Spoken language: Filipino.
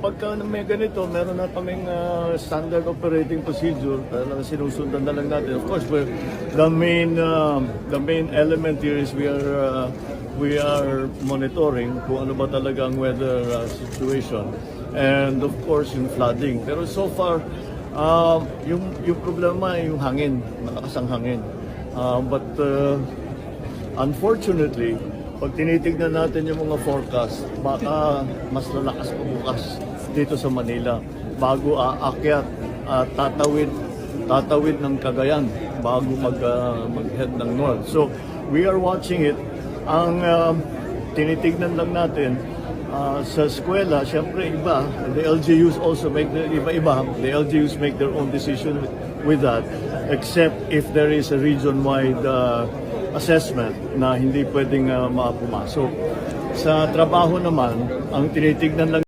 pagka may ganito, meron na kaming standard operating procedure na sinusundan na lang natin. Of course, the main element here is we are monitoring kung ano ba talaga ang weather situation. And of course, yung flooding. Pero so far, yung problema ay yung hangin, malakas ang hangin. But unfortunately, pag tinitignan natin yung mga forecast, baka mas lalakas pa bukas dito sa Manila bago aakyat at tatawid ng Cagayan bago mag-head ng north. So we are watching it. Ang tinitignan lang natin sa eskwela, syempre iba, the LGUs also make the LGUs make their own decision with that, except if there is a region-wide assessment na hindi pwedeng mapumasok. Sa trabaho naman, ang tinitignan lang